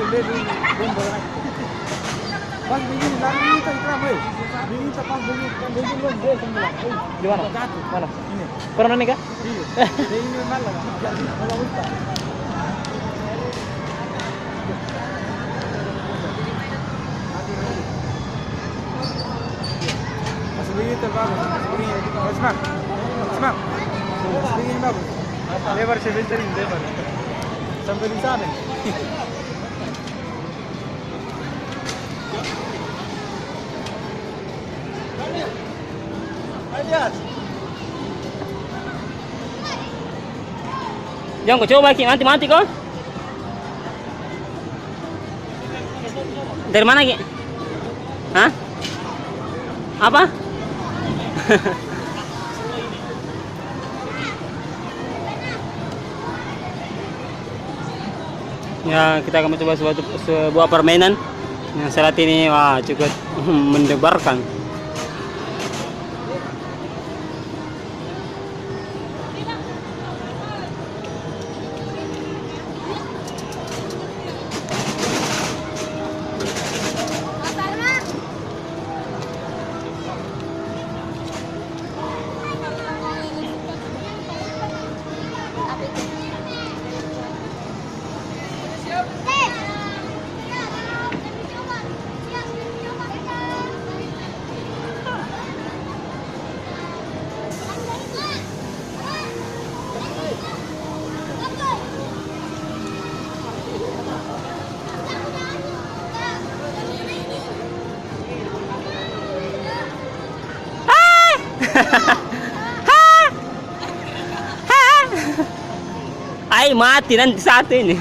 Pas begini lari kita Ikram, weh. Begini kita pas begini kan begini belum dia sembilan. Di mana? Jatuh. Mana? Ini. Corona nih kah? Iya. Ini malah. Kalau ustaz. Pas begini terbagus. Begini. Semak. Semak. Begini bagus. Lebar sebentar ini lebar. Sampai di sana. Jangan kau coba Ki, mati kau. Dari mana Ki? Hah? Apa? Ya, kita akan mencoba sebuah permainan yang saat ini wah cukup mendebarkan. Ay, mati nanti satu ini.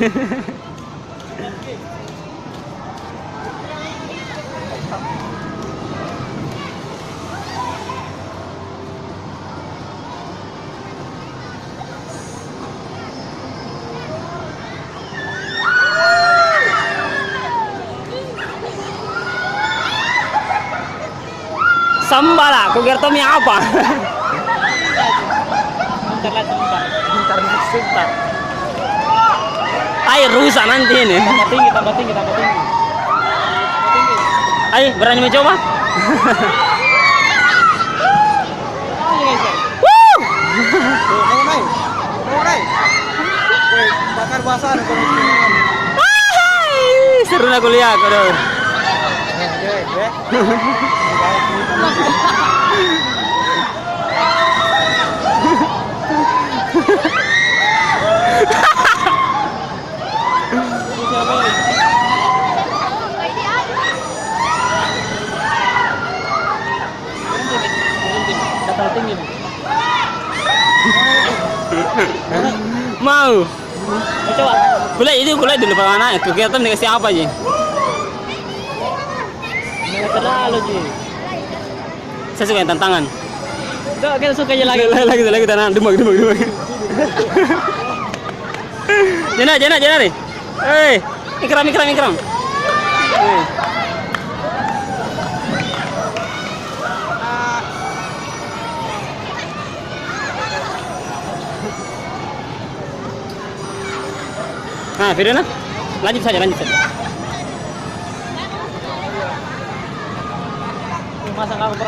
Sambala, kau kira Tommy apa? Bentar sebentar. Air rusak nanti ini. Tambah tinggi. Ayo, berani mencoba? Mau naik. Bakar basah. Seru nak kuliah kau dah. Mau? Coba. Kulai dulu pada mana? Tuh kita dikasih apa aja? Nggak terlalu Ji. Saya suka yang tantangan. Enggak, kita suka aja lagi. Lagi tantangan. Demak. Jana nih. Ikram. Nah, Firona, lanjut saja.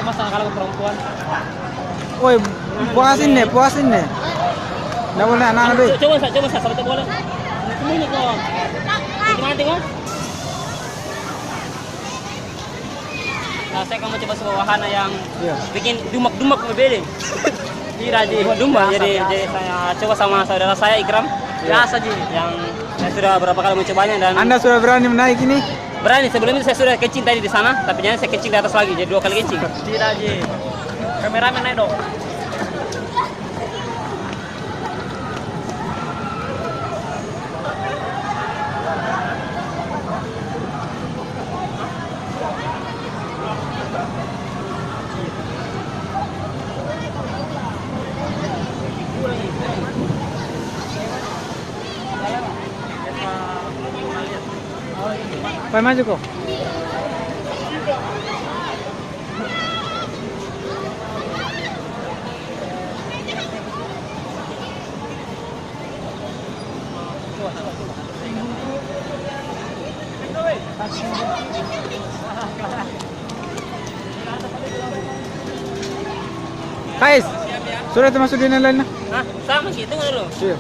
Masang kalau perempuan. Woi, puasin nih. Nggak boleh anak-anak deh. Coba sampai boleh. Ini kok. Gimana tengok? Nah, saya akan mencoba sebuah wahana yang bikin dumak berbeda. Tidak di domba, jadi saya coba sama saudara saya Ikram. Biasa Ji, yang saya sudah berapa kali mencobanya dan Anda sudah berani menaik ini? berani. Sebelum itu saya sudah kencing tadi di sana, tapi jangan saya kencing di atas lagi, jadi 2 kali kencing. Tidak Ji. Kameramen naik dong. Pak maju kok. Kais, sudah termasuk di yang lain lah. Hah? Sama sih, tunggu dulu. Iya.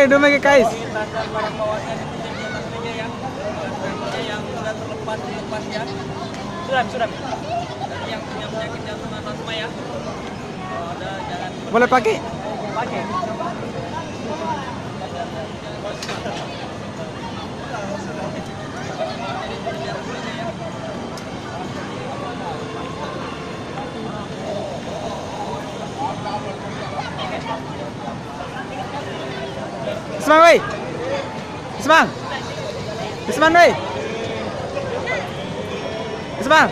Domege Kais. Sudah. Boleh pakai? Pakai. Isman woi. Isman woi. Isman.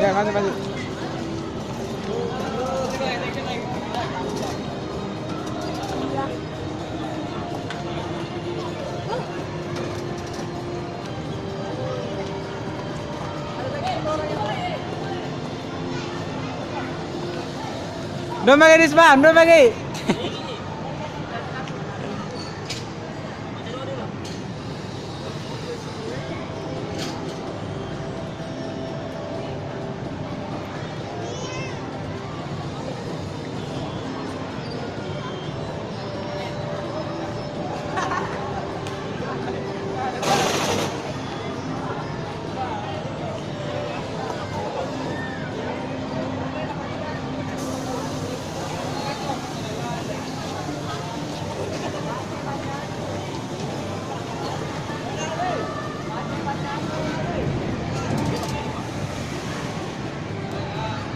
Ya, lanjut. Domege Isman, domege.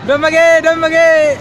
Domege.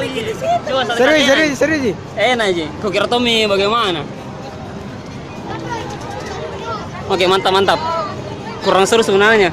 Coba satu Serius, kali enak. serius, serius Ji. Enak Ji. Kau kira Tommy bagaimana? Oke, mantap mantap. Kurang seru sebenarnya.